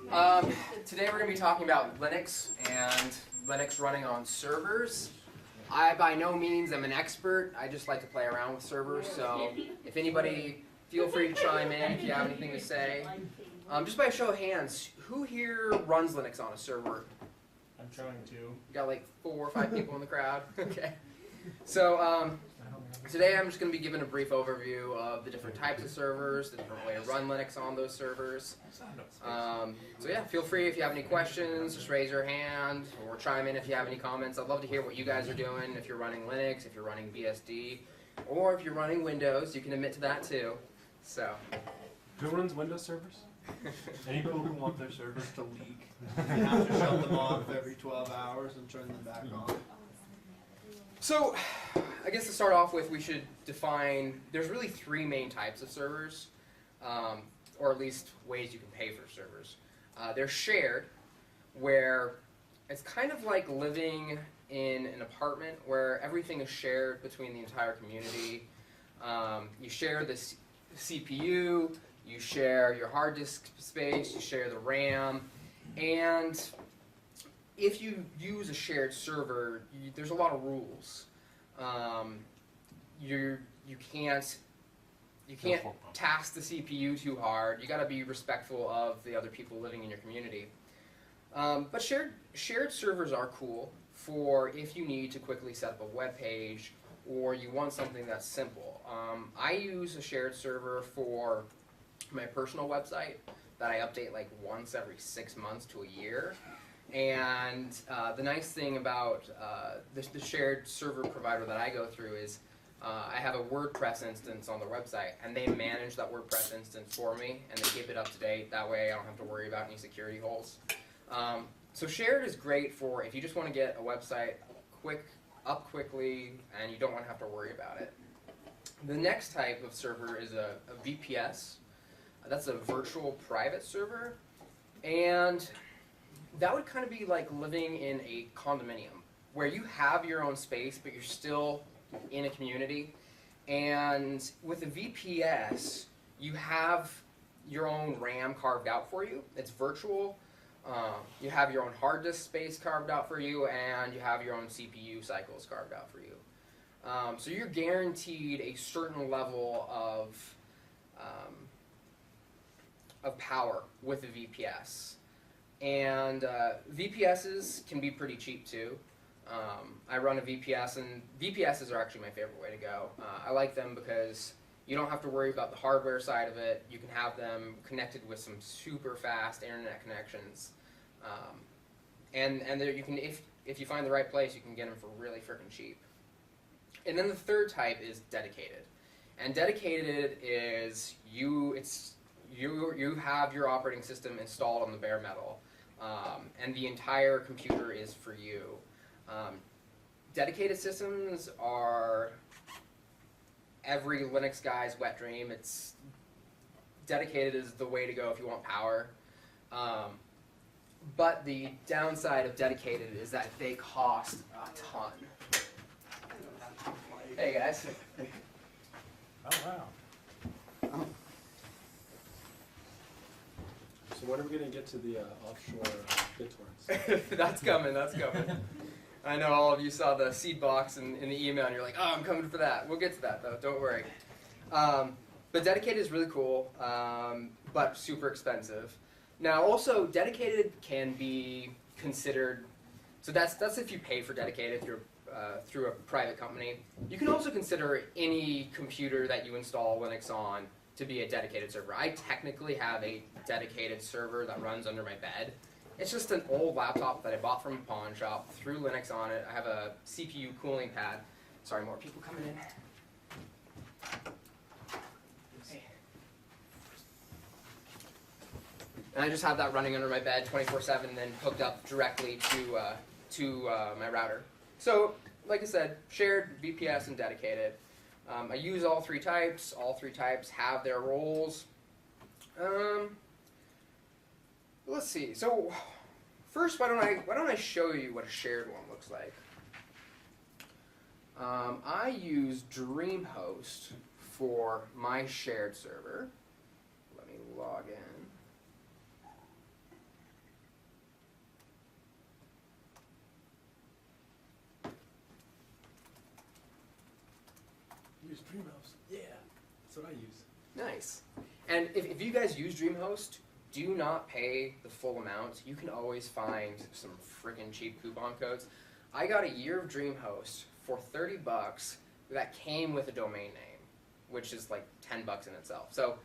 Today we're going to be talking about Linux and Linux running on servers. I by no means am an expert. I just like to play around with servers. So if anybody, feel free to chime in if you have anything to say. Just by a show of hands, who here runs Linux on a server? I'm trying to. You got like 4 or 5 people in the crowd. Okay. So today I'm just going to be giving a brief overview of the different types of servers, the different way to run Linux on those servers. So yeah, feel free if you have any questions, just raise your hand or chime in if you have any comments. I'd love to hear what you guys are doing, if you're running Linux, if you're running BSD, or if you're running Windows, you can admit to that too. So. Who runs Windows servers? Any people who want their servers to leak, you have to shut them off every 12 hours and turn them back on. So, I guess to start off with, we should define, there's really 3 main types of servers, or at least ways you can pay for servers. They're shared, where it's kind of like living in an apartment where everything is shared between the entire community. You share the CPU, you share your hard disk space, you share the RAM, and if you use a shared server, there's a lot of rules. You can't task the CPU too hard. You got to be respectful of the other people living in your community. But shared servers are cool for if you need to quickly set up a web page or you want something that's simple. I use a shared server for my personal website that I update like once every 6 months to a year. And the nice thing about the shared server provider that I go through is I have a WordPress instance on the website, and they manage that WordPress instance for me, and they keep it up to date. That way I don't have to worry about any security holes. So shared is great for if you just want to get a website up quickly and you don't want to have to worry about it. The next type of server is a VPS. That's a virtual private server, and that would kind of be like living in a condominium where you have your own space, but you're still in a community. And with a VPS, you have your own RAM carved out for you. It's virtual. You have your own hard disk space carved out for you, and you have your own CPU cycles carved out for you. So you're guaranteed a certain level of power with a VPS. And VPSs can be pretty cheap too. I run a VPS, and VPSs are actually my favorite way to go. I like them because you don't have to worry about the hardware side of it. You can have them connected with some super fast internet connections, and there you can, if you find the right place, you can get them for really freaking cheap. And then the third type is dedicated, and dedicated is you have your operating system installed on the bare metal. And the entire computer is for you. Dedicated systems are every Linux guy's wet dream. Dedicated is the way to go if you want power. But the downside of dedicated is that they cost a ton. Hey guys. Oh wow. So when are we going to get to the offshore BitTorrents? That's coming, that's coming. I know all of you saw the seed box in the email and you're like, oh, I'm coming for that. We'll get to that though, don't worry. But dedicated is really cool, but super expensive. Now also, dedicated can be considered, so that's if you pay for dedicated through a private company. You can also consider any computer that you install Linux on to be a dedicated server. I technically have a dedicated server that runs under my bed. It's just an old laptop that I bought from a pawn shop, threw Linux on it. I have a CPU cooling pad. Sorry, more people coming in. Hey. And I just have that running under my bed 24/7 and then hooked up directly to my router. So, like I said, shared, VPS, and dedicated. I use all 3 types. All 3 types have their roles. Let's see. So first, why don't I show you what a shared one looks like? I use DreamHost for my shared server. Let me log in. what I use. Nice. And if you guys use DreamHost, do not pay the full amount. You can always find some freaking cheap coupon codes. I got a year of DreamHost for $30 that came with a domain name, which is like $10 in itself. So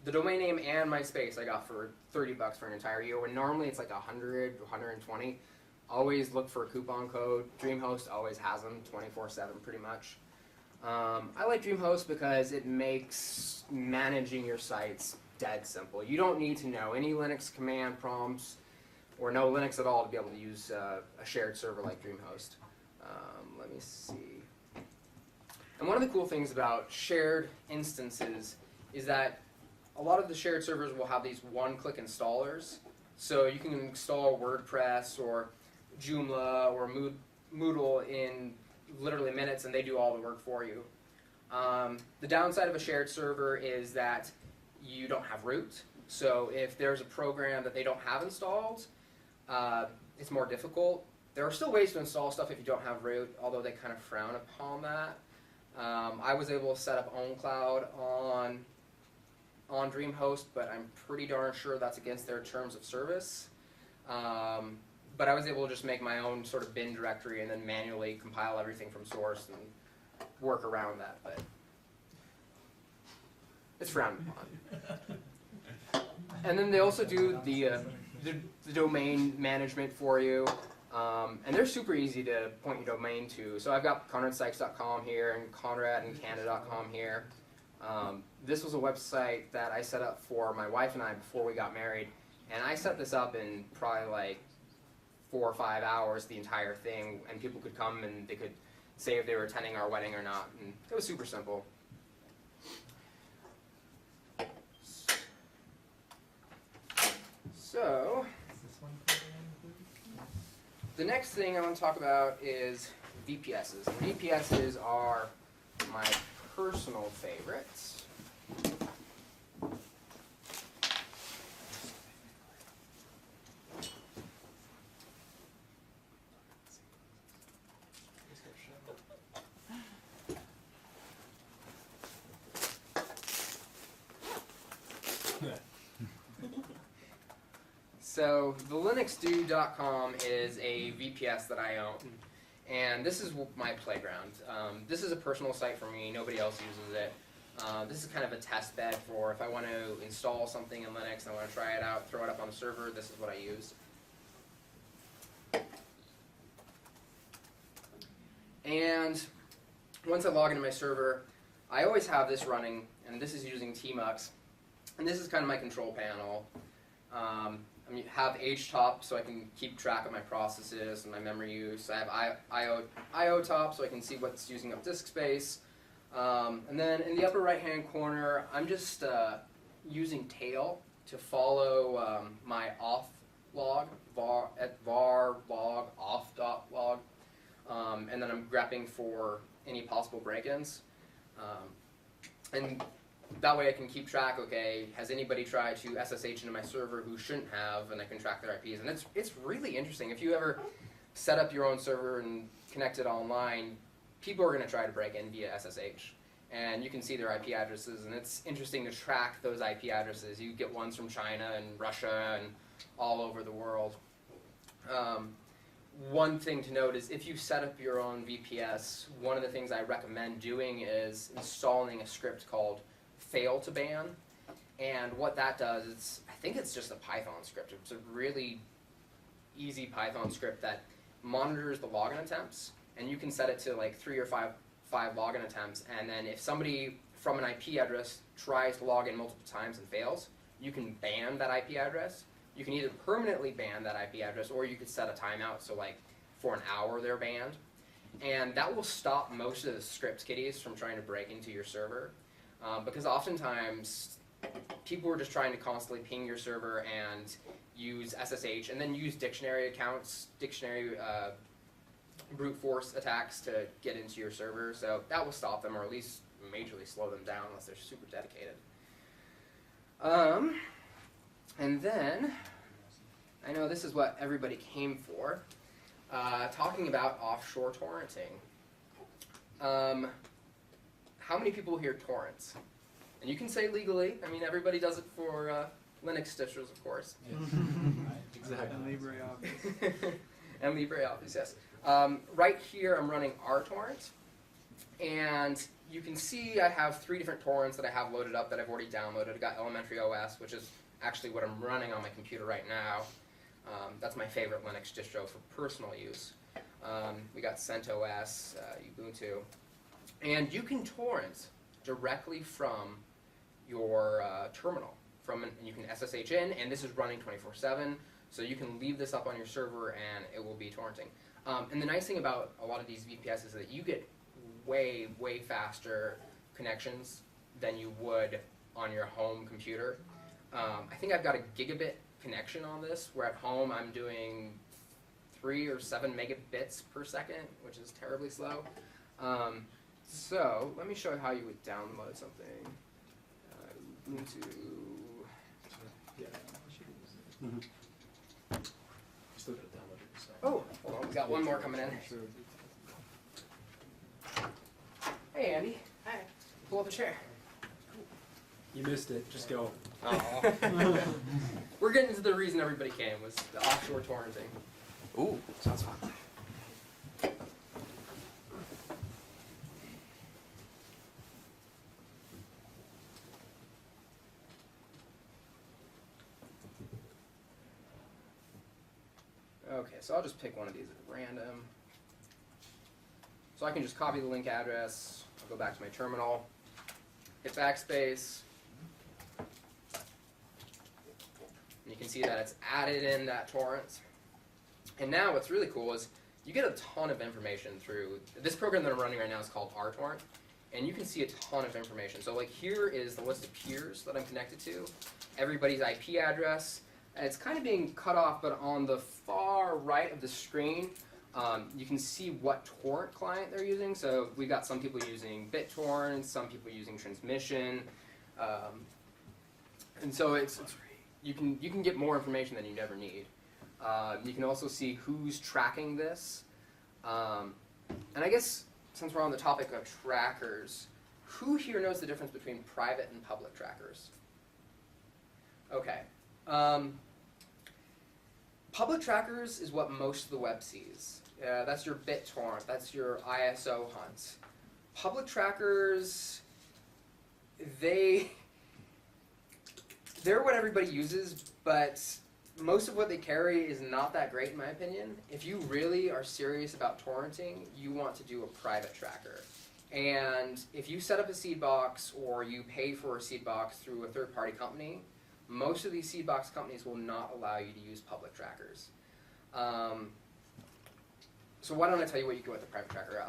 the domain name and my space I got for $30 for an entire year, when normally it's like 100, 120. Always look for a coupon code. DreamHost always has them 24/7 pretty much. I like DreamHost because it makes managing your sites dead simple. You don't need to know any Linux command prompts or know Linux at all to be able to use a shared server like DreamHost. Let me see. And one of the cool things about shared instances is that a lot of the shared servers will have these one-click installers. So you can install WordPress or Joomla or Moodle in literally minutes, and they do all the work for you. The downside of a shared server is that you don't have root. So if there's a program that they don't have installed, it's more difficult. There are still ways to install stuff if you don't have root, although they kind of frown upon that. I was able to set up OwnCloud on DreamHost, but I'm pretty darn sure that's against their terms of service. But I was able to just make my own sort of bin directory and then manually compile everything from source and work around that. But it's frowned upon. And then they also do the domain management for you. And they're super easy to point your domain to. So I've got conradsykes.com here and conradandcanada.com here. This was a website that I set up for my wife and I before we got married. And I set this up in probably like 4 or 5 hours, the entire thing. And people could come and they could say if they were attending our wedding or not. And it was super simple. So the next thing I want to talk about is VPSs. VPSs are my personal favorites. So the LinuxDude.com is a VPS that I own, and this is my playground. This is a personal site for me. Nobody else uses it. This is kind of a test bed for if I want to install something in Linux and I want to try it out, throw it up on a server. This is what I use. And once I log into my server, I always have this running, and this is using TeamX, and this is kind of my control panel. I have HTOP so I can keep track of my processes and my memory use. I have IO top so I can see what's using up disk space. And then in the upper right hand corner, I'm just using tail to follow my auth log, var log auth.log. And then I'm grepping for any possible break-ins. And that way I can keep track, okay, has anybody tried to SSH into my server who shouldn't have, and I can track their IPs. And it's really interesting. If you ever set up your own server and connect it online, people are going to try to break in via SSH. And you can see their IP addresses, and it's interesting to track those IP addresses. You get ones from China and Russia and all over the world. One thing to note is if you set up your own VPS, one of the things I recommend doing is installing a script called fail to ban. And what that does is, I think it's just a Python script. It's a really easy Python script that monitors the login attempts, and you can set it to like 3 or 5 login attempts, and then if somebody from an IP address tries to log in multiple times and fails, you can ban that IP address. You can either permanently ban that IP address, or you could set a timeout, so like for an hour they're banned. And that will stop most of the script kiddies from trying to break into your server. Because oftentimes people are just trying to constantly ping your server and use SSH and then use dictionary accounts, brute force attacks to get into your server. So that will stop them, or at least majorly slow them down unless they're super dedicated. And then, I know this is what everybody came for, talking about offshore torrenting. How many people here torrents? And you can say legally. I mean, everybody does it for Linux distros, of course. Exactly. And LibreOffice. And LibreOffice, yes. Right here, I'm running rTorrent. And you can see I have 3 different torrents that I have loaded up that I've already downloaded. I got Elementary OS, which is actually what I'm running on my computer right now. That's my favorite Linux distro for personal use. We got CentOS, Ubuntu. And you can torrent directly from your terminal. And you can SSH in, and this is running 24/7. So you can leave this up on your server, and it will be torrenting. And the nice thing about a lot of these VPS is that you get way, way faster connections than you would on your home computer. I think I've got a gigabit connection on this, where at home I'm doing 3 or 7 megabits per second, which is terribly slow. So let me show you how you would download something. Ubuntu. Yeah. Mm-hmm. Still got to download it yourself. Oh, hold on, we got one more coming in. Hey, Andy. Hi. Pull up a chair. You missed it. Just go. Oh. We're getting to the reason everybody came, was the offshore torrenting. Ooh, sounds fun. Okay, so I'll just pick one of these at random. So I can just copy the link address, I'll go back to my terminal, hit backspace, and you can see that it's added in that torrent. And now what's really cool is you get a ton of information through, this program that I'm running right now is called rTorrent, and you can see a ton of information. So like here is the list of peers that I'm connected to, everybody's IP address, and it's kind of being cut off, but on the far right of the screen, you can see what torrent client they're using. So we've got some people using BitTorrent, some people using Transmission, and so you can get more information than you never need. You can also see who's tracking this, and I guess since we're on the topic of trackers, who here knows the difference between private and public trackers? Okay. Public trackers is what most of the web sees. That's your BitTorrent, that's your ISO hunts. Public trackers, they're what everybody uses, but most of what they carry is not that great in my opinion. If you really are serious about torrenting, you want to do a private tracker. And if you set up a seed box or you pay for a seed box through a third-party company, most of these seed box companies will not allow you to use public trackers. So why don't I tell you what you can do with a private tracker.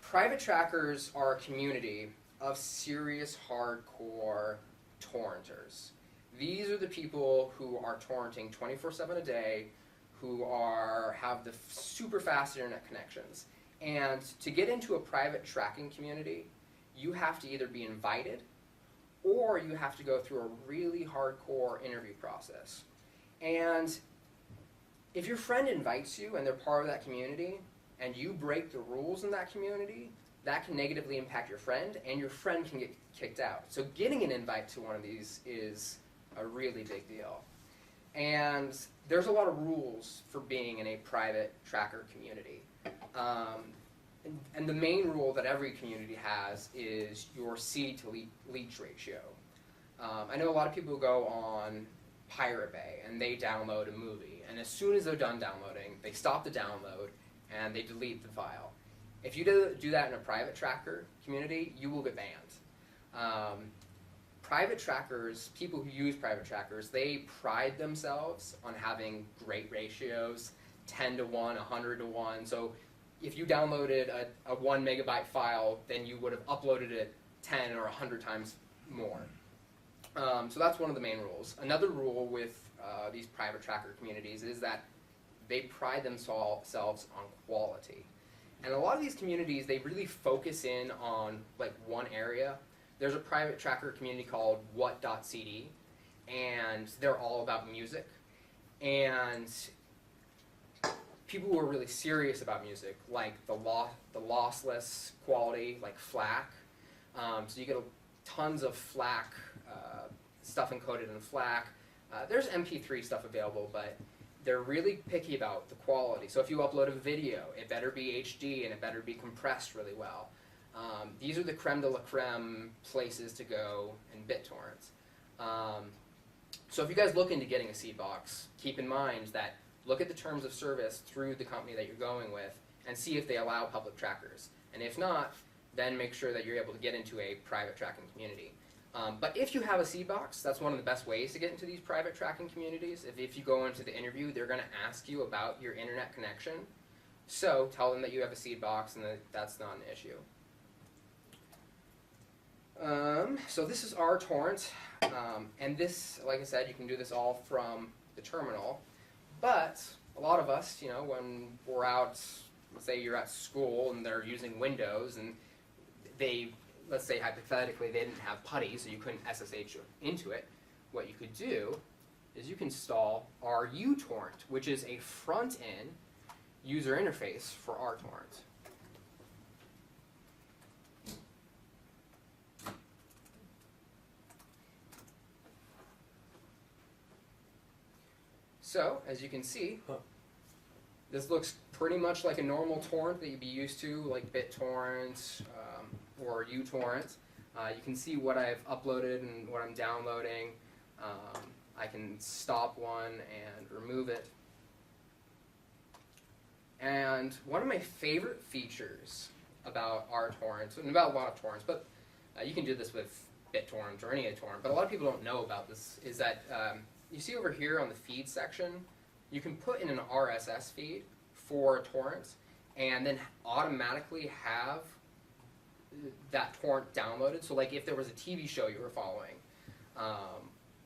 Private trackers are a community of serious hardcore torrenters. These are the people who are torrenting 24/7 a day, who have the super fast internet connections. And to get into a private tracking community, you have to either be invited or you have to go through a really hardcore interview process. And if your friend invites you and they're part of that community, and you break the rules in that community, that can negatively impact your friend, and your friend can get kicked out. So getting an invite to one of these is a really big deal. And there's a lot of rules for being in a private tracker community. And the main rule that every community has is your seed to leech ratio. I know a lot of people who go on Pirate Bay and they download a movie, and as soon as they're done downloading, they stop the download and they delete the file. If you do that in a private tracker community, you will get banned. Private trackers, people who use private trackers, they pride themselves on having great ratios, 10:1, 100:1. So if you downloaded a 1 megabyte file, then you would have uploaded it 10 or 100 times more. So that's one of the main rules. Another rule with these private tracker communities is that they pride themselves on quality. And a lot of these communities, they really focus in on like one area. There's a private tracker community called what.cd, and they're all about music. And people who are really serious about music, like the lossless quality, like FLAC. So you get tons of FLAC stuff encoded in FLAC. There's MP3 stuff available, but they're really picky about the quality. So if you upload a video, it better be HD and it better be compressed really well. These are the creme de la creme places to go in BitTorrent. So if you guys look into getting a seed box, keep in mind that look at the terms of service through the company that you're going with and see if they allow public trackers. And if not, then make sure that you're able to get into a private tracking community. But if you have a seed box, that's one of the best ways to get into these private tracking communities. If you go into the interview, they're going to ask you about your internet connection. So tell them that you have a seed box and that that's not an issue. So this is our torrent, and this, like I said, you can do this all from the terminal. But a lot of us, you know, when we're out, let's say you're at school and they're using Windows, and they, let's say hypothetically, they didn't have PuTTY, so you couldn't SSH into it. What you could do is you can install our uTorrent, which is a front-end user interface for our torrent. So, as you can see, this looks pretty much like a normal torrent that you'd be used to, like BitTorrent or uTorrent. You can see what I've uploaded and what I'm downloading. I can stop one and remove it. And one of my favorite features about our torrents, and about a lot of torrents, but you can do this with BitTorrent or any other torrent, but a lot of people don't know about this, is that you see over here on the feed section, you can put in an RSS feed for a torrent and then automatically have that torrent downloaded. So like if there was a TV show you were following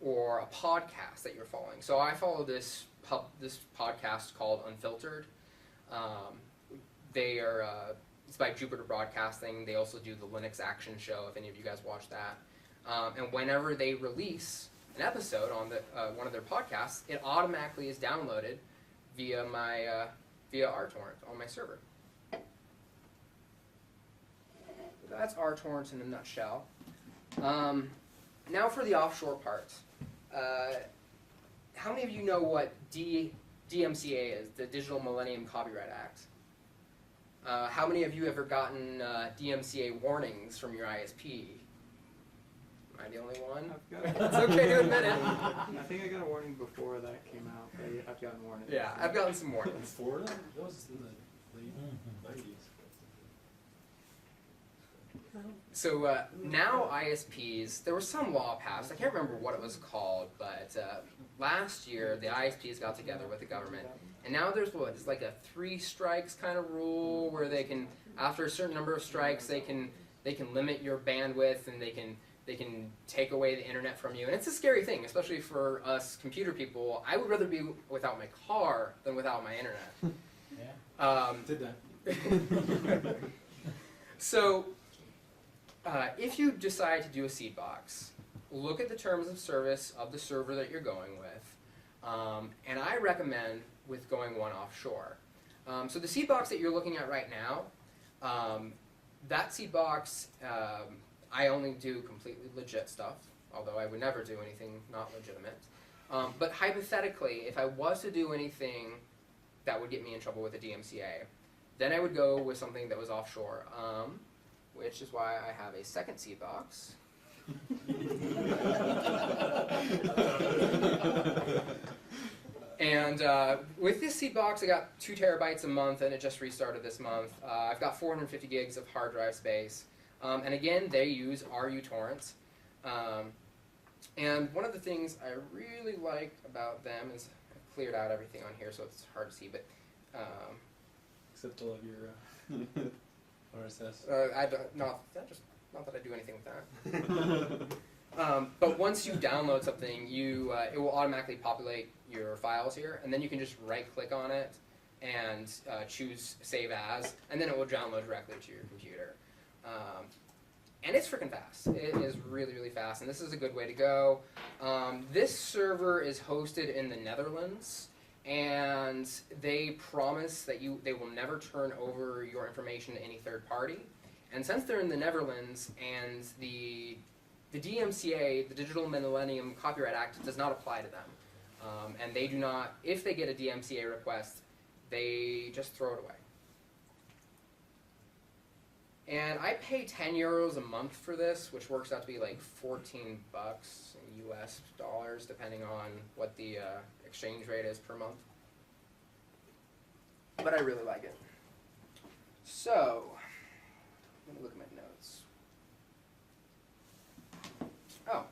or a podcast that you're following. So I follow this podcast called Unfiltered. It's by Jupiter Broadcasting. They also do the Linux Action Show, if any of you guys watch that. And whenever they release an episode on one of their podcasts, it automatically is downloaded via our torrent on my server. That's our torrent in a nutshell. Now for the offshore part. How many of you know what DMCA is, the Digital Millennium Copyright Act? How many of you ever gotten DMCA warnings from your ISP? Am I the only one? It's okay to admit it. I think I got a warning before that came out. I've gotten warnings. Yeah, I've gotten some In warnings. Florida? That was in the late 90s. So now ISPs, there was some law passed, I can't remember what it was called, but last year the ISPs got together with the government, and now there's what, it's like a 3 strikes kind of rule where they can, after a certain number of strikes, they can limit your bandwidth and they can take away the internet from you. And it's a scary thing, especially for us computer people. I would rather be without my car than without my internet. Yeah. Did that. So, if you decide to do a seed box, look at the terms of service of the server that you're going with, and I recommend with going one offshore. So the seed box that you're looking at right now, that seed box, I only do completely legit stuff, although I would never do anything not legitimate. But hypothetically, if I was to do anything that would get me in trouble with the DMCA, then I would go with something that was offshore. Which is why I have a second seed box. And with this seed box, I got 2 terabytes a month, and it just restarted this month. I've got 450 gigs of hard drive space. And again, they use our uTorrent. And one of the things I really like about them is I've cleared out everything on here, so it's hard to see, but Except all of your RSS. not that I do anything with that. But once you download something, it will automatically populate your files here, and then you can just right-click on it and choose Save As, and then it will download directly to your computer. And it's freaking fast. It is really, really fast, and this is a good way to go. This server is hosted in the Netherlands, and they promise that they will never turn over your information to any third party. And since they're in the Netherlands and the the DMCA, the Digital Millennium Copyright Act, does not apply to them. And they do not, if they get a DMCA request, they just throw it away. And I pay 10 euros a month for this, which works out to be like 14 bucks in US dollars, depending on what the exchange rate is per month. But I really like it. So, let me look at my notes. Oh,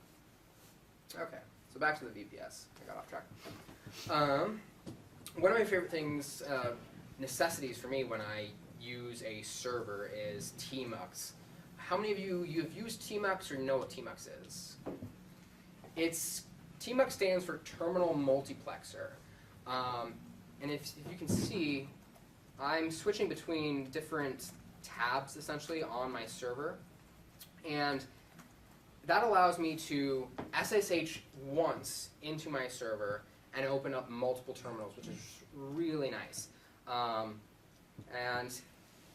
okay. So back to the VPS. I got off track. One of my favorite things, necessities for me when I use a server is TeamX. How many of you have used TeamX or know what TeamX is? TeamX stands for Terminal Multiplexer. And if you can see, I'm switching between different tabs essentially on my server. And that allows me to SSH once into my server and open up multiple terminals, which is really nice. And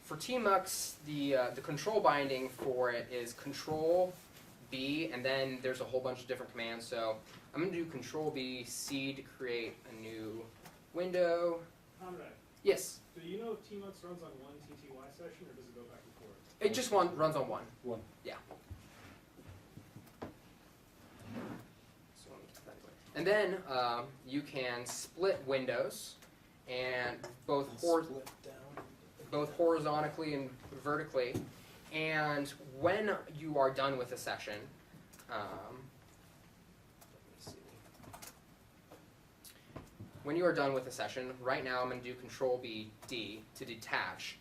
for TeamX, the control binding for it is Control B, and then there's a whole bunch of different commands. So I'm going to do Control B, C to create a new window. Conrad, Yes, do you know if TeamX runs on one TTY session, or does it go back and forth? it just runs on one. One. Yeah. So let me keep that going. And then you can split windows, and both horizontally and vertically. And when you are done with a session, let me see. When you are done with a session, right now I'm going to do Control B, D to detach.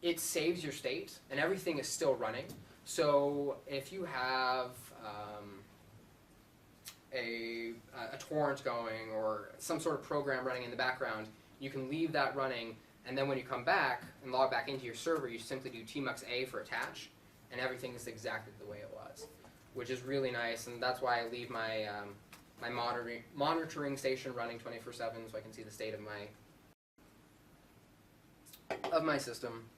It saves your state, and everything is still running. So if you have a torrent going or some sort of program running in the background, you can leave that running, and then when you come back and log back into your server, you simply do TeamX A for attach, and everything is exactly the way it was, which is really nice. And that's why I leave my my monitoring station running 24/7, so I can see the state of my system.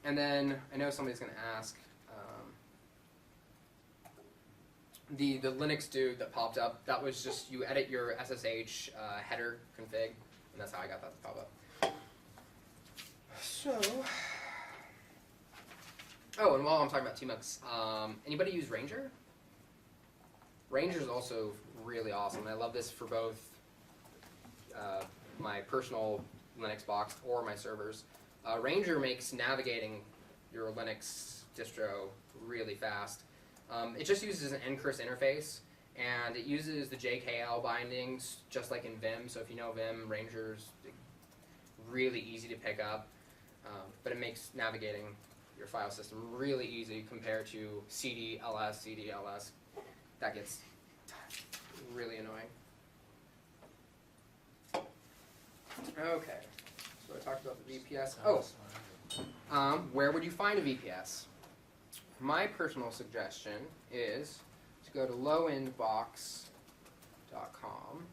And then I know somebody's going to ask, the Linux dude that popped up, that was just you edit your SSH header config, and that's how I got that to pop up. So, oh, and while I'm talking about TeamX, anybody use Ranger? Ranger is also really awesome. I love this for both my personal Linux box or my servers. Ranger makes navigating your Linux distro really fast. It just uses an encrypt interface, and it uses the JKL bindings just like in Vim. So if you know Vim, Ranger's really easy to pick up, but it makes navigating your file system really easy compared to CD, LS, CD, LS. That gets really annoying. Okay, so I talked about the VPS. Oh, where would you find a VPS? My personal suggestion is to go to lowendbox.com,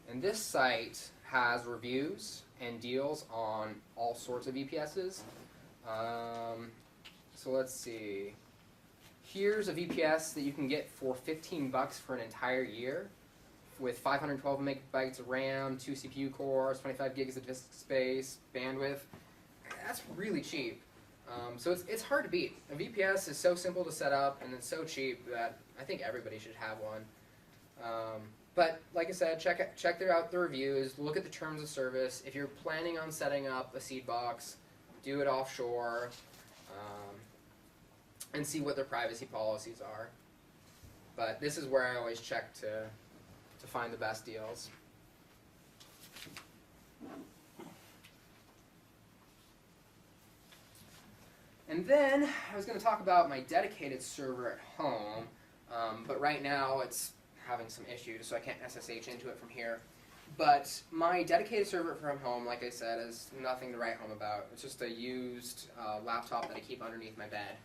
and this site has reviews and deals on all sorts of VPSs. So let's see. Here's a VPS that you can get for 15 bucks for an entire year, with 512 megabytes of RAM, 2 CPU cores, 25 gigs of disk space, bandwidth. That's really cheap. So it's hard to beat. A VPS is so simple to set up, and it's so cheap that I think everybody should have one. But like I said, check out the reviews, look at the terms of service. If you're planning on setting up a seed box, do it offshore, and see what their privacy policies are. But this is where I always check to find the best deals. And then I was going to talk about my dedicated server at home, but right now it's having some issues, so I can't SSH into it from here. But my dedicated server from home, like I said, is nothing to write home about. It's just a used laptop that I keep underneath my bed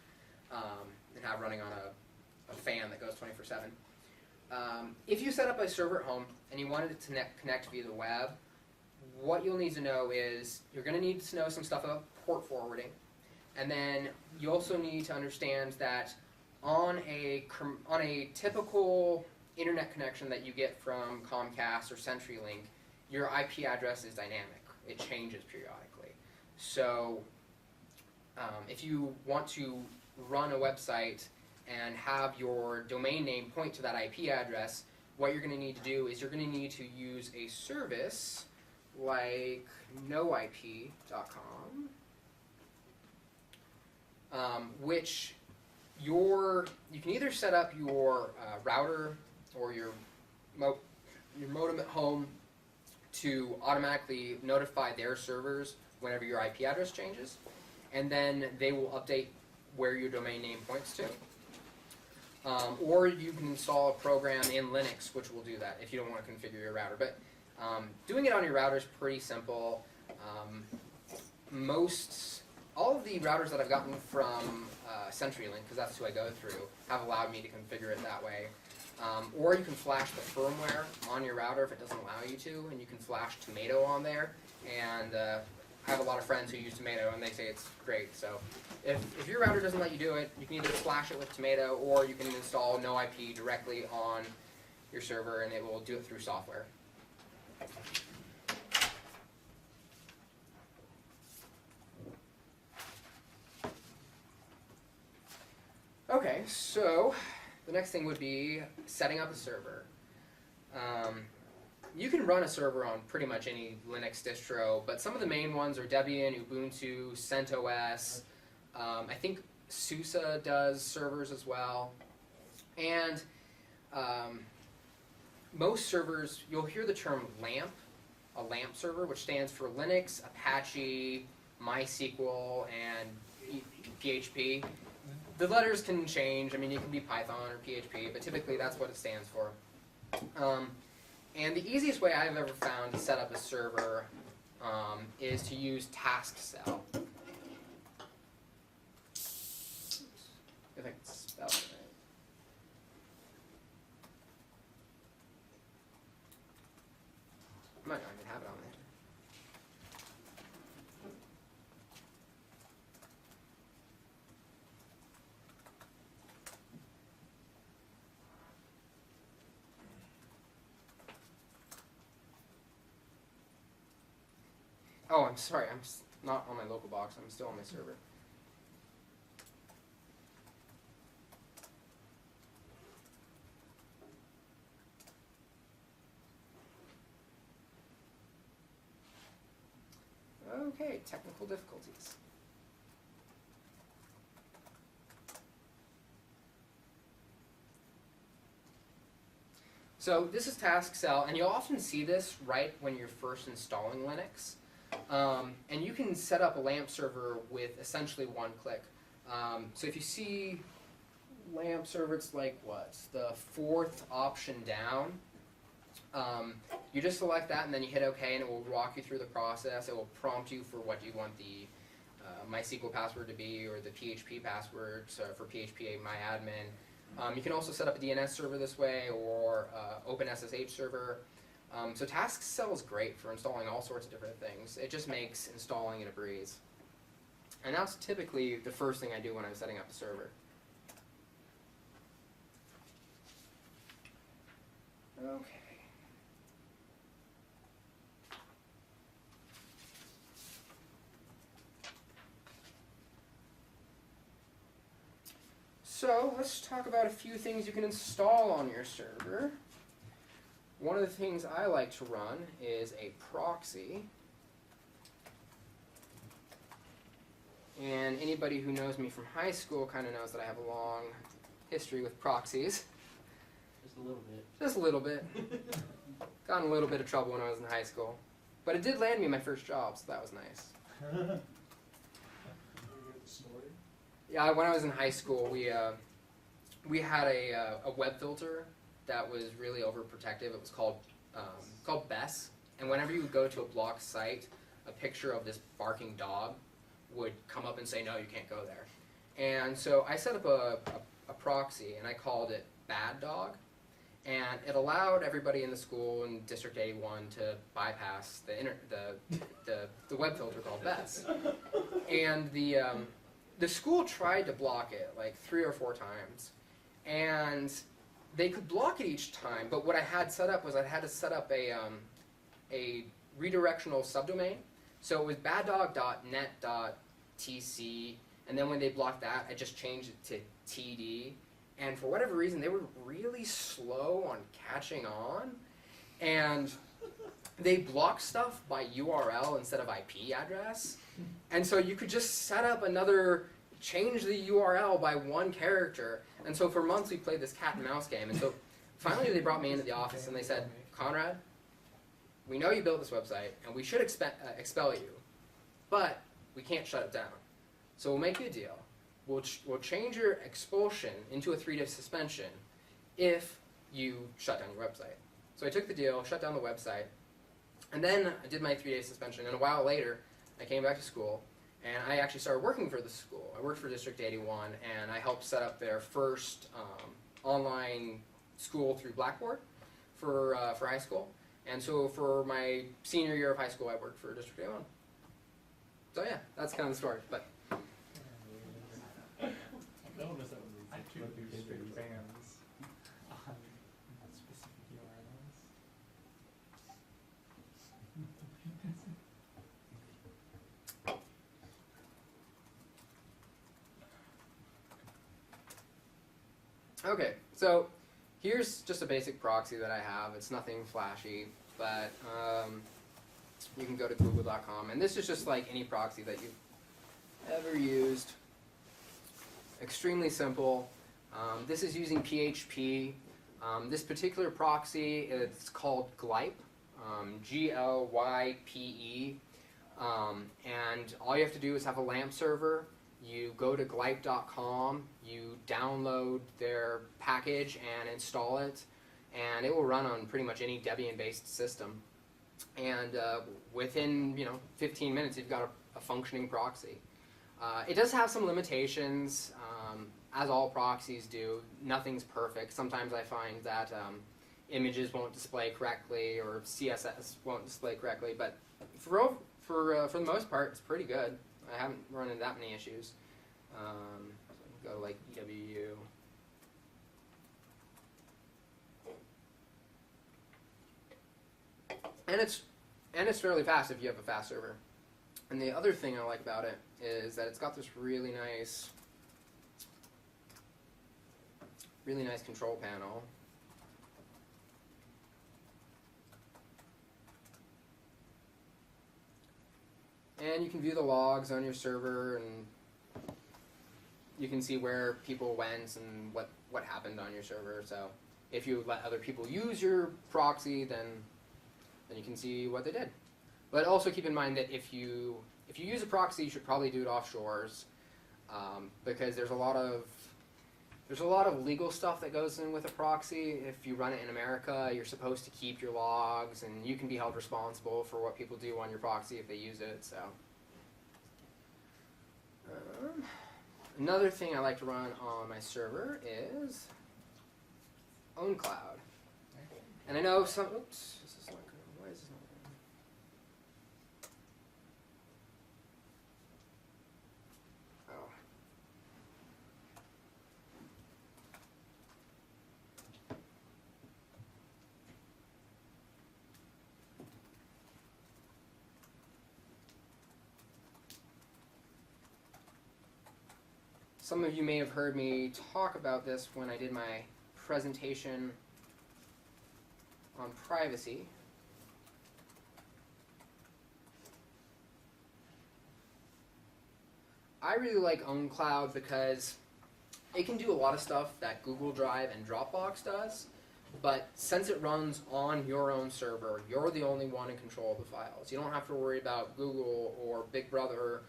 and have running on a fan that goes 24/7. If you set up a server at home and you wanted it to connect via the web, what you'll need to know is you're going to need to know some stuff about port forwarding. And then you also need to understand that on a typical internet connection that you get from Comcast or CenturyLink, your IP address is dynamic. It changes periodically. So if you want to run a website and have your domain name point to that IP address, what you're going to need to do is you're going to need to use a service like noip.com, which you can either set up your router or your modem at home to automatically notify their servers whenever your IP address changes, and then they will update where your domain name points to. Or you can install a program in Linux which will do that if you don't want to configure your router. But doing it on your router is pretty simple. All of the routers that I've gotten from CenturyLink, because that's who I go through, have allowed me to configure it that way. Or you can flash the firmware on your router if it doesn't allow you to, and you can flash Tomato on there. And I have a lot of friends who use Tomato, and they say it's great. So if your router doesn't let you do it, you can either flash it with Tomato, or you can install NoIP directly on your server, and it will do it through software. Okay, so the next thing would be setting up a server. You can run a server on pretty much any Linux distro, but some of the main ones are Debian, Ubuntu, CentOS. I think SUSE does servers as well. And most servers, you'll hear the term LAMP, a LAMP server, which stands for Linux, Apache, MySQL, and PHP. The letters can change. I mean, it can be Python or PHP, but typically that's what it stands for. And the easiest way I've ever found to set up a server is to use TaskCell. If I can spell it right. I might not even have it on there. Oh, I'm sorry, I'm not on my local box, I'm still on my server. Okay, technical difficulties. So this is TaskCell, and you'll often see this right when you're first installing Linux. And you can set up a LAMP server with essentially one click. So if you see LAMP server, it's like what? The fourth option down. You just select that and then you hit OK, and it will walk you through the process. It will prompt you for what you want the MySQL password to be, or the PHP password for PHP myadmin. You can also set up a DNS server this way, or OpenSSH server. So TaskCell is great for installing all sorts of different things. It just makes installing it a breeze. And that's typically the first thing I do when I'm setting up a server. Okay. So let's talk about a few things you can install on your server. One of the things I like to run is a proxy. And anybody who knows me from high school kind of knows that I have a long history with proxies. Just a little bit. Just a little bit. Got in a little bit of trouble when I was in high school. But it did land me my first job, so that was nice. You hear the story? Yeah, when I was in high school, we had a web filter that was really overprotective. It was called BESS, and whenever you would go to a blocked site, a picture of this barking dog would come up and say, no, you can't go there. And so I set up a proxy, and I called it Bad Dog, and it allowed everybody in the school in District 81 to bypass the web filter called BESS. And the school tried to block it like 3 or 4 times, and they could block it each time. But what I had set up was I had to set up a redirectional subdomain. So it was baddog.net.tc, and then when they blocked that, I just changed it to TD. And for whatever reason, they were really slow on catching on, and they blocked stuff by URL instead of IP address. And so you could just set up change the URL by 1 character. And so for months we played this cat and mouse game. And so finally they brought me into the office and they said, Conrad, we know you built this website and we should expel you, but we can't shut it down. So we'll make you a deal. We'll change your expulsion into a 3-day suspension if you shut down your website. So I took the deal, shut down the website, and then I did my 3-day suspension. And a while later, I came back to school, and I actually started working for the school. I worked for District 81, and I helped set up their first online school through Blackboard for high school. And so for my senior year of high school, I worked for District 81. So yeah, that's kind of the story. But Notice that was restricted bans on specific URLs. okay, so here's just a basic proxy that I have. It's nothing flashy, but you can go to google.com, and this is just like any proxy that you've ever used. Extremely simple. This is using PHP. This particular proxy, it's called Glype, Glype. And all you have to do is have a LAMP server. You go to glype.com, you download their package and install it, and it will run on pretty much any Debian-based system. And within 15 minutes, you've got a functioning proxy. It does have some limitations, as all proxies do. Nothing's perfect. Sometimes I find that images won't display correctly or CSS won't display correctly, but for the most part, it's pretty good. I haven't run into that many issues. So go to like EWU. And it's fairly fast if you have a fast server. And the other thing I like about it is that it's got this really nice control panel. And you can view the logs on your server, and you can see where people went and what happened on your server. So if you let other people use your proxy, then you can see what they did. But also keep in mind that if you use a proxy, you should probably do it offshores, because there's a lot of legal stuff that goes in with a proxy. If you run it in America, you're supposed to keep your logs, and you can be held responsible for what people do on your proxy if they use it. So another thing I like to run on my server is OwnCloud. And I know some. Oops, this is not good. Why is this not good? Oh. Some of you may have heard me talk about this when I did my presentation on privacy. I really like OwnCloud because it can do a lot of stuff that Google Drive and Dropbox does, but since it runs on your own server, you're the only one in control of the files. You don't have to worry about Google or Big Brother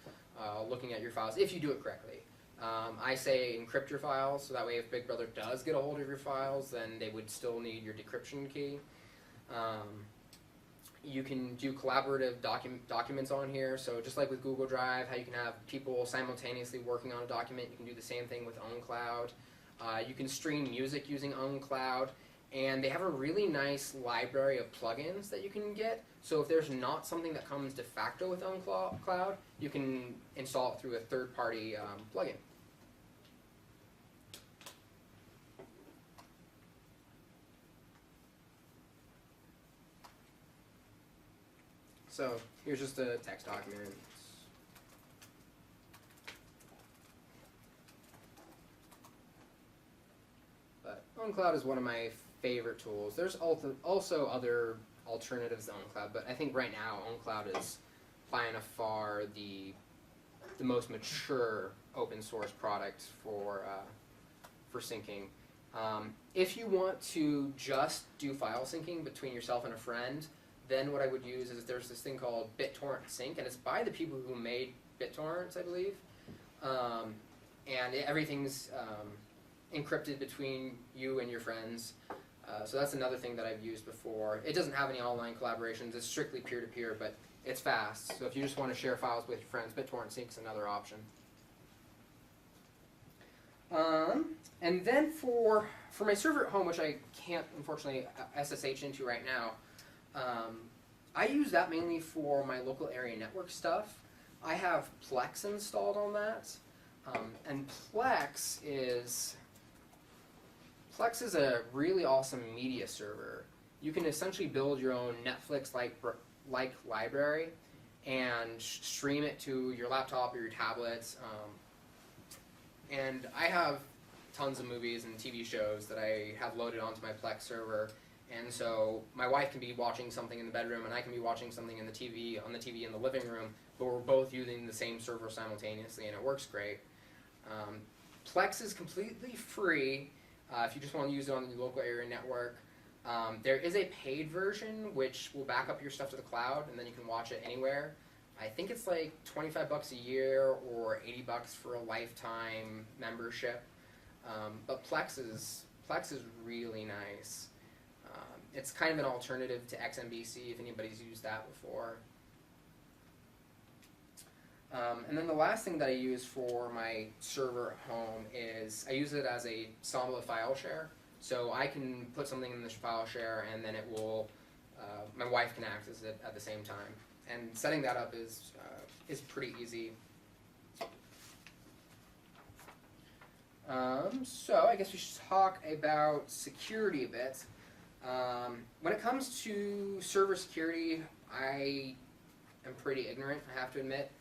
looking at your files if you do it correctly. I say encrypt your files, so that way if Big Brother does get a hold of your files, then they would still need your decryption key. You can do collaborative documents on here, so just like with Google Drive, how you can have people simultaneously working on a document, you can do the same thing with OwnCloud. You can stream music using OwnCloud, and they have a really nice library of plugins that you can get. So if there's not something that comes de facto with OwnCloud, you can install it through a third-party plugin. So here's just a text document. But OwnCloud is one of my favorite tools. There's also other alternatives to OwnCloud, but I think right now OwnCloud is by and far the most mature open source product for syncing. If you want to just do file syncing between yourself and a friend, then what I would use is there's this thing called BitTorrent Sync, and it's by the people who made BitTorrents, I believe. And everything's encrypted between you and your friends. So that's another thing that I've used before. It doesn't have any online collaborations. It's strictly peer-to-peer, but it's fast. So if you just want to share files with your friends, BitTorrent Sync is another option. And then for my server at home, which I can't unfortunately SSH into right now, I use that mainly for my local area network stuff. I have Plex installed on that, and Plex is a really awesome media server. You can essentially build your own Netflix-like library and stream it to your laptop or your tablets. And I have tons of movies and TV shows that I have loaded onto my Plex server. And so my wife can be watching something in the bedroom, and I can be watching something on the TV in the living room, but we're both using the same server simultaneously, and it works great. Plex is completely free if you just want to use it on the local area network. There is a paid version which will back up your stuff to the cloud, and then you can watch it anywhere. I think it's like $25 a year or $80 for a lifetime membership. But Plex is really nice. It's kind of an alternative to XMBC if anybody's used that before. And then the last thing that I use for my server at home is I use it as a Samba file share. So I can put something in this file share, and then it will, my wife can access it at the same time. And setting that up is pretty easy. So I guess we should talk about security a bit. When it comes to server security, I am pretty ignorant, I have to admit.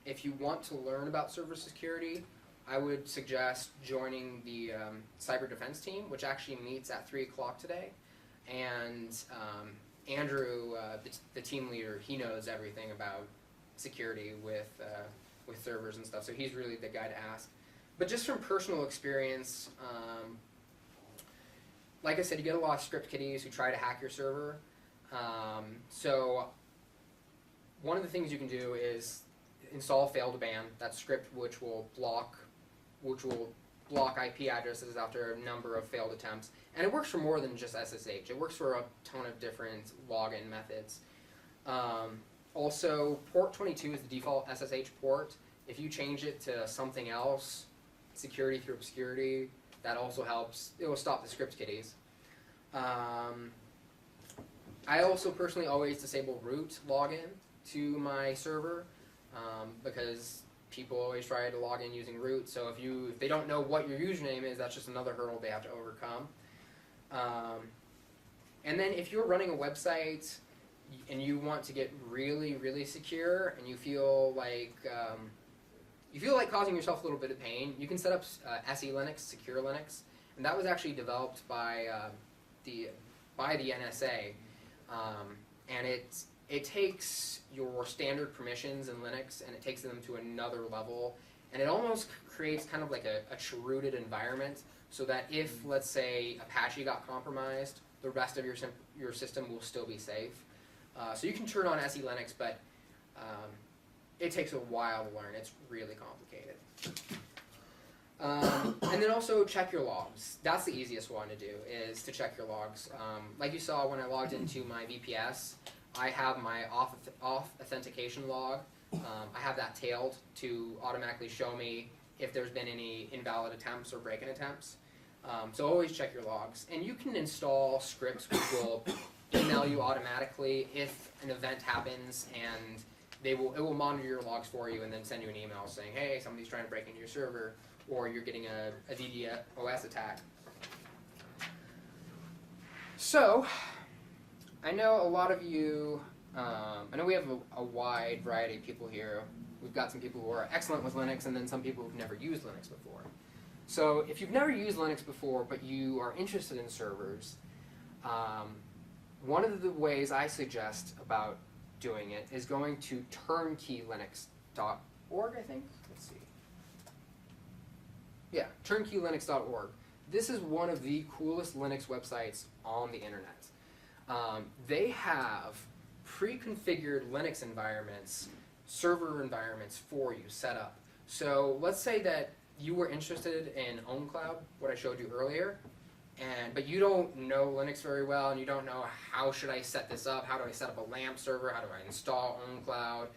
If you want to learn about server security, I would suggest joining the cyber defense team, which actually meets at 3 o'clock today. And Andrew, the team leader, he knows everything about security with servers and stuff, so he's really the guy to ask. But just from personal experience, like I said, you get a lot of script kiddies who try to hack your server. So one of the things you can do is install fail to ban, that script which will block IP addresses after a number of failed attempts. And it works for more than just SSH. It works for a ton of different login methods. Also, port 22 is the default SSH port. If you change it to something else, security through obscurity, that also helps. It will stop the script kiddies. I also personally always disable root login to my server because people always try to log in using root. So if they don't know what your username is, that's just another hurdle they have to overcome. And then if you're running a website and you want to get really, really secure, and you feel like causing yourself a little bit of pain, you can set up SE Linux, Secure Linux, and that was actually developed by the NSA, and it takes your standard permissions in Linux and it takes them to another level, and it almost creates kind of like a chrooted environment, so that if, let's say, Apache got compromised, the rest of your system will still be safe. So you can turn on SE Linux, but it takes a while to learn. It's really complicated. And then also check your logs. That's the easiest one to do, is to check your logs. Like you saw when I logged into my VPS, I have my off authentication log. I have that tailed to automatically show me if there's been any invalid attempts or break-in attempts. So always check your logs. And you can install scripts which will email you automatically if an event happens, and it will monitor your logs for you and then send you an email saying, hey, somebody's trying to break into your server, or you're getting a DDoS attack. So, I know a lot of you, I know we have a wide variety of people here. We've got some people who are excellent with Linux, and then some people who've never used Linux before. So if you've never used Linux before, but you are interested in servers, one of the ways I suggest about doing it is going to Turnkey Linuxorg, I think. Let's see. Yeah, Turnkey Linuxorg. This is one of the coolest Linux websites on the internet. They have pre-configured Linux environments, server environments for you set up. So let's say that you were interested in OwnCloud, what I showed you earlier, but you don't know Linux very well, and you don't know how should I set this up, how do I set up a LAMP server, how do I install OwnCloud.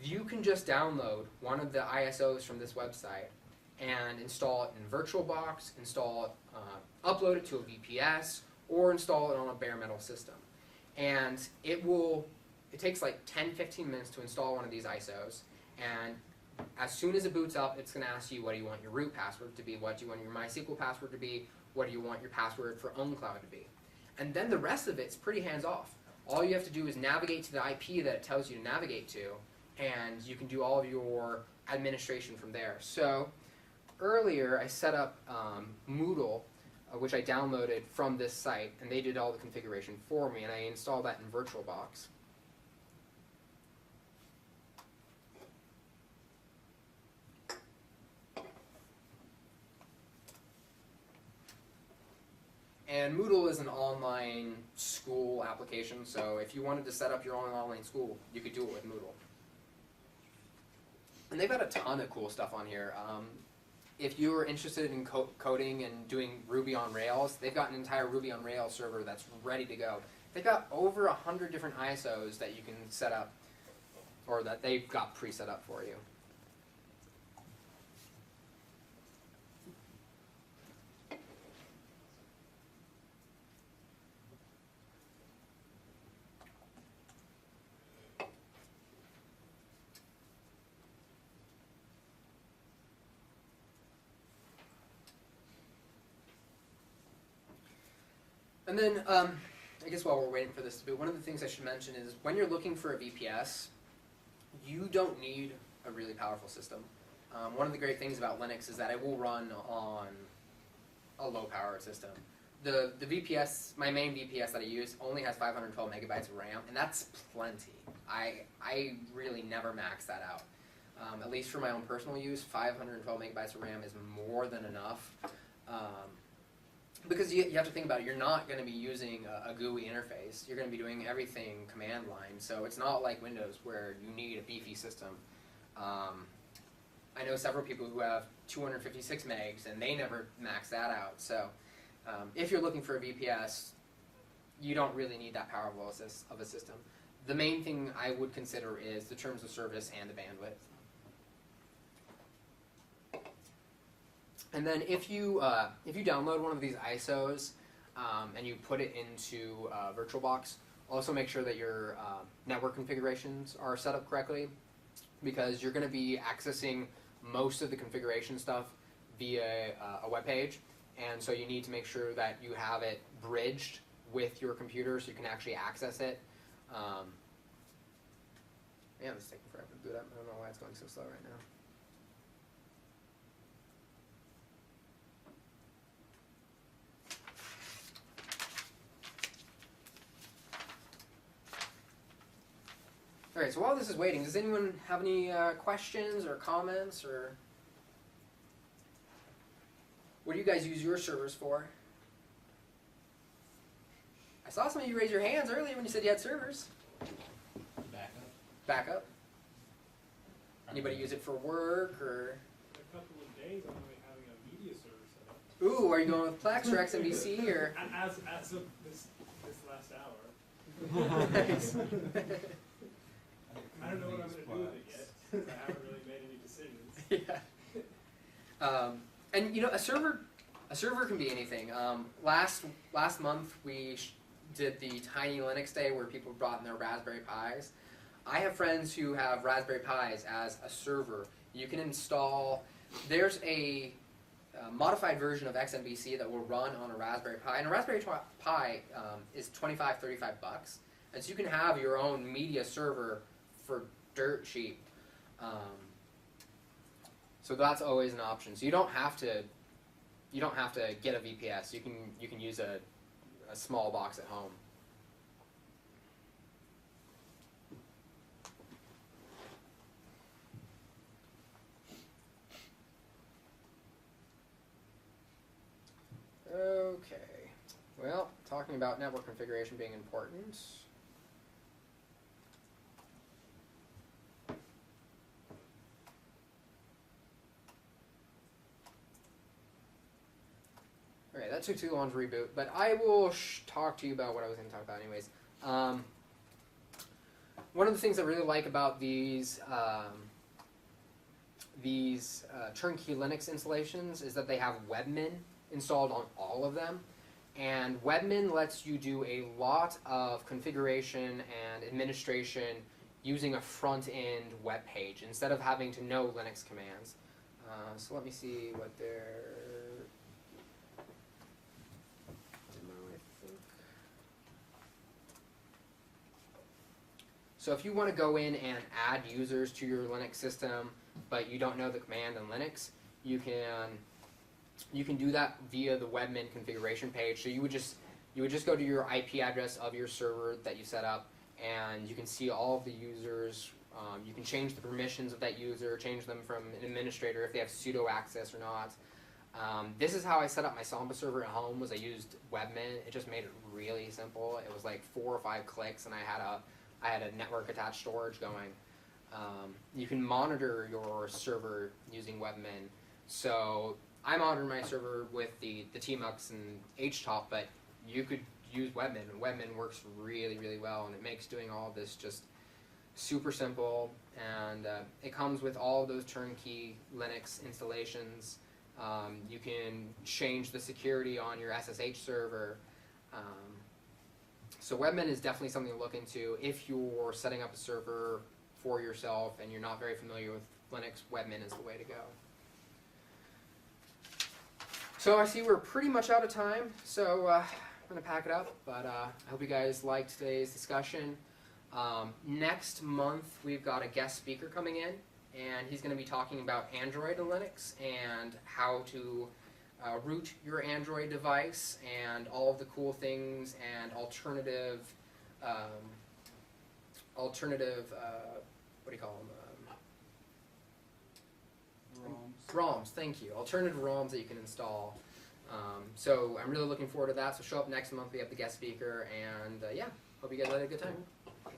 You can just download one of the ISOs from this website and install it in VirtualBox, install it, upload it to a VPS, or install it on a bare metal system. And it takes like 10-15 minutes to install one of these ISOs, and as soon as it boots up, it's going to ask you what do you want your root password to be, what do you want your MySQL password to be, what do you want your password for OwnCloud to be. And then the rest of it's pretty hands-off. All you have to do is navigate to the IP that it tells you to navigate to, and you can do all of your administration from there. So earlier I set up Moodle, which I downloaded from this site, and they did all the configuration for me, and I installed that in VirtualBox. And Moodle is an online school application, so if you wanted to set up your own online school, you could do it with Moodle. And they've got a ton of cool stuff on here. If you're interested in coding and doing Ruby on Rails, they've got an entire Ruby on Rails server that's ready to go. They've got over 100 different ISOs that you can set up, or that they've got pre-set up for you. And then, I guess while we're waiting for this to boot, one of the things I should mention is when you're looking for a VPS, you don't need a really powerful system. One of the great things about Linux is that it will run on a low-powered system. The VPS, my main VPS that I use, only has 512 megabytes of RAM, and that's plenty. I really never max that out. At least for my own personal use, 512 megabytes of RAM is more than enough. Because you have to think about it, you're not going to be using a GUI interface. You're going to be doing everything command line, so it's not like Windows where you need a beefy system. I know several people who have 256 megs, and they never max that out. So if you're looking for a VPS, you don't really need that powerful of a system. The main thing I would consider is the terms of service and the bandwidth. And then if you download one of these ISOs and you put it into VirtualBox, also make sure that your network configurations are set up correctly, because you're going to be accessing most of the configuration stuff via a web page, and so you need to make sure that you have it bridged with your computer so you can actually access it. Man, this is taking forever to boot up. I don't know why it's going so slow right now. All right, so while this is waiting, does anyone have any questions or comments, or what do you guys use your servers for? I saw some of you raise your hands earlier when you said you had servers. Backup. Anybody use it for work, or? A couple of days I'm going to be having a media server set up. Ooh, are you going with Plex or XMVC, or? As of this last hour. Nice. I don't know what I'm going to do with it yet, because I haven't really made any decisions. Yeah. And you know, a server A server can be anything. Last month we did the Tiny Linux Day where people brought in their Raspberry Pis. I have friends who have Raspberry Pis as a server. You can install. There's a modified version of XMBC that will run on a Raspberry Pi, and a Raspberry Pi is $25, $35, and so you can have your own media server for dirt cheap. So that's always an option. So you don't have to get a VPS. You can use a small box at home. Okay, well, talking about network configuration being important. Okay, that took too long to reboot, but I will talk to you about what I was going to talk about anyways. One of the things I really like about these Turnkey Linux installations is that they have webmin installed on all of them, and webmin lets you do a lot of configuration and administration using a front-end web page instead of having to know Linux commands. So let me see what their demo, I think. So if you want to go in and add users to your Linux system, but you don't know the command in Linux, you can do that via the webmin configuration page. So you would just go to your IP address of your server that you set up, and you can see all of the users. You can change the permissions of that user, change them from an administrator if they have sudo access or not. This is how I set up my Samba server at home. Was I used webmin. It just made it really simple. It was like 4 or 5 clicks, and I had a network attached storage going. You can monitor your server using webmin. So I monitor my server with the TeamX and HTOP, but you could use webmin. Webmin works really, really well, and it makes doing all of this just super simple. And it comes with all of those turnkey Linux installations. You can change the security on your SSH server. So webmin is definitely something to look into if you're setting up a server for yourself and you're not very familiar with Linux. Webmin is the way to go. So I see we're pretty much out of time, so I'm going to pack it up, but I hope you guys liked today's discussion. Next month we've got a guest speaker coming in, and he's going to be talking about Android and Linux and how to root your Android device and all of the cool things and alternative what do you call them? ROMs, thank you. Alternative ROMs that you can install. So I'm really looking forward to that. So show up next month. We have the guest speaker, and yeah, hope you guys had a good time.